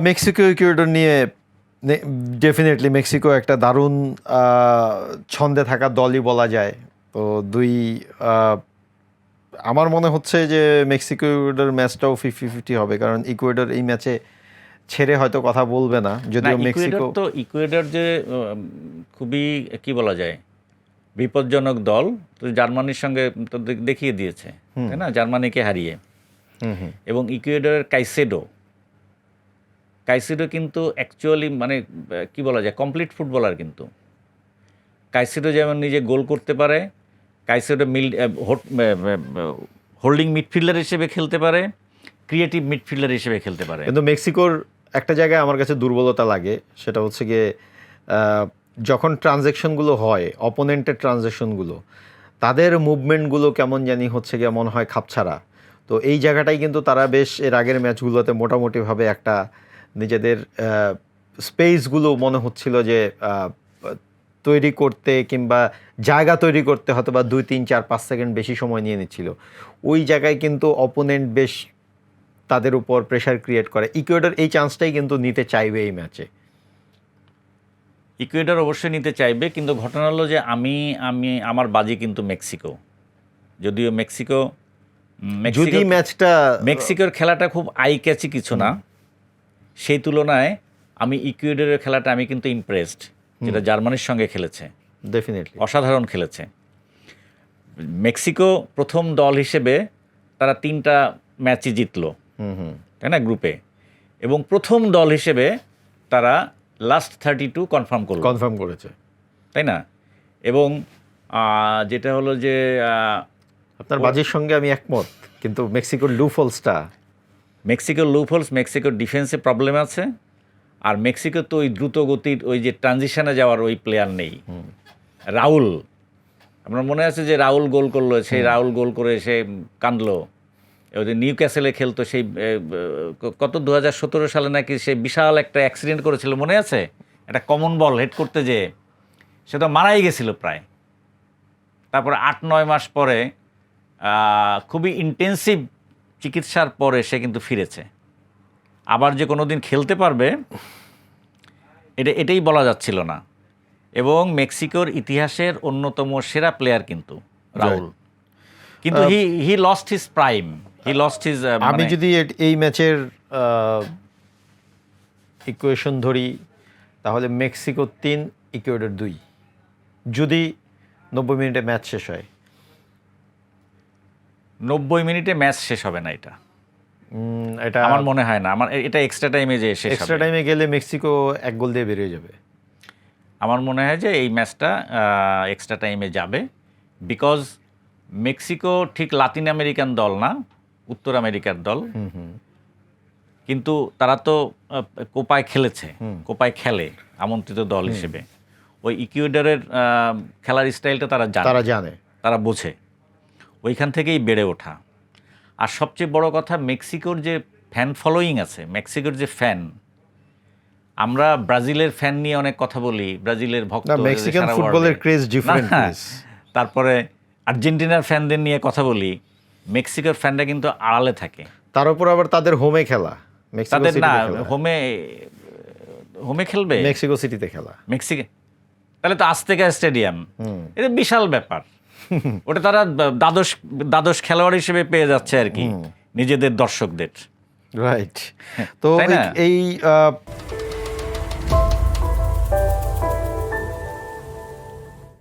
Mexico Ecuador নিয়ে definitely Mexico একটা দারুণ ছন্দে থাকা দলই বলা যায়। তো আমার মনে হচ্ছে যে মেক্সিকো ইকুয়েডর ম্যাচটাও 50-50 হবে, কারণ ইকুয়েডর এই ম্যাচে ছেড়ে হয়তো কথা বলবে না, যদিও মেক্সিকো ইকুয়েডর যে খুবই কি বলা যায় বিপজ্জনক দল, তো জার্মানির সঙ্গে তো দেখিয়ে দিয়েছে, তাই না, জার্মানিকে হারিয়ে। এবং ইকুয়েডরের কাইসেডো কিন্তু অ্যাকচুয়ালি মানে কি বলা যায় কমপ্লিট ফুটবলার। কিন্তু কাইসেডো যেমন নিজে গোল করতে পারে, কাইসেডো হোল্ডিং মিডফিল্ডার হিসেবে খেলতে পারে, ক্রিয়েটিভ মিডফিল্ডার হিসেবে খেলতে পারে। কিন্তু মেক্সিকোর একটা জায়গায় আমার কাছে দুর্বলতা লাগে, সেটা হচ্ছে গিয়ে যখন ট্রানজ্যাকশনগুলো হয়, অপোনেন্টের ট্রানজ্যাকশনগুলো, তাদের মুভমেন্টগুলো কেমন জানি হচ্ছে গিয়ে মনে হয় খাপছাড়া। তো এই জায়গাটাই কিন্তু তারা বেশ এর আগের ম্যাচগুলোতে মোটামুটিভাবে একটা নিজেদের স্পেসগুলো মনে হচ্ছিল যে তৈরি করতে কিংবা জায়গা তৈরি করতে হয়তো বা 2, 3, 4, 5 সেকেন্ড বেশি সময় নিয়ে নিচ্ছিল। ওই জায়গায় কিন্তু অপোনেন্ট বেশ তাদের উপর প্রেশার ক্রিয়েট করে। ইকুয়েডর এই চান্সটাই কিন্তু নিতে চাইবে এই ম্যাচে। ইকুয়েডর অবশ্যই নিতে চাইবে, কিন্তু ঘটনা হলো যে আমার বাজি কিন্তু মেক্সিকো। যদিও যদি ম্যাচটা মেক্সিকোর খেলাটা খুব আই ক্যাচি কিছু না, সেই তুলনায় আমি ইকুয়েডরের খেলাটা আমি কিন্তু ইমপ্রেসড, যেটা জার্মানির সঙ্গে খেলেছে, ডেফিনেটলি অসাধারণ খেলেছে। মেক্সিকো প্রথম দল হিসেবে তারা 3টা ম্যাচই জিতলো, তাই না, গ্রুপে, এবং প্রথম দল হিসেবে তারা লাস্ট 32 কনফার্ম করেছে, তাই না। এবং যেটা হলো যে আপনার বাজির সঙ্গে আমি একমত, কিন্তু মেক্সিকোর মেক্সিকোর ডিফেন্সে প্রবলেম আছে। আর মেক্সিকো তো ওই দ্রুত গতির ওই যে ট্রানজিশনে যাওয়ার ওই প্লেয়ার নেই। রাউল, আপনার মনে আছে যে রাউল গোল করলো, সেই রাউল গোল করে সে কাঁদলো। ওই যে নিউ ক্যাসেলে খেলতো, সেই কত 2017 সালে নাকি সে বিশাল একটা অ্যাক্সিডেন্ট করেছিল, মনে আছে, একটা কমন বল হেড করতে যেয়ে সে তো মারাই গেছিল প্রায়। তারপরে 8-9 মাস পরে খুবই ইন্টেন্সিভ চিকিৎসার পরে সে কিন্তু ফিরেছে। আবার যে কোনো দিন খেলতে পারবে এটাই বলা যাচ্ছিল না। এবং মেক্সিকোর ইতিহাসের অন্যতম সেরা প্লেয়ার কিন্তু রাউল, কিন্তু হি লস্ট হিজ প্রাইম, আমি যদি এই ম্যাচের ইকুয়েশন ধরি, তাহলে মেক্সিকো 3, ইকুয়েডর 2, যদি 90 মিনিটে ম্যাচ শেষ হয়। 90 মিনিটে ম্যাচ শেষ হবে না, এটা আমার মনে হয় না। আমার এটা এক্সট্রা টাইমে যে শেষ হবে, এক্সট্রা টাইমে গেলে মেক্সিকো 1 গোল দিয়ে বেরিয়ে যাবে। আমার মনে হয় যে এই ম্যাচটা এক্সট্রা টাইমে যাবে, বিকজ মেক্সিকো ঠিক লাতিন আমেরিকান দল না, উত্তর আমেরিকার দল, কিন্তু তারা তো কোপায় খেলে আমন্ত্রিত দল হিসেবে। ওই ইকুয়েডরের খেলার স্টাইলটা তারা বোঝে, ওইখান থেকেই বেড়ে ওঠা। আর সবচেয়ে বড় কথা, মেক্সিকোর যে ফ্যান ফলোয়িং আছে, মেক্সিকোর যে ফ্যান, আমরা ব্রাজিলের ফ্যান নিয়ে অনেক কথা বলি, ব্রাজিলের ভক্ত, মেক্সিকান ফুটবলের ক্রেজ ডিফারেন্ট। তারপরে আর্জেন্টিনার ফ্যানদের নিয়ে কথা বলি, মেক্সিকোর ফ্যানরা কিন্তু আড়ালে থাকে। তার উপর আবার তাদের হোমে খেলা, তাদের না হোমে খেলবে, মেক্সিকো সিটিতে খেলা, তাহলে তো আজতেকা স্টেডিয়াম, এটা বিশাল ব্যাপার। ওটা তারা দ্বাদশ খেলোয়াড় হিসেবে পেয়ে যাচ্ছে আর কি নিজেদের দর্শকদের, রাইট। তো এই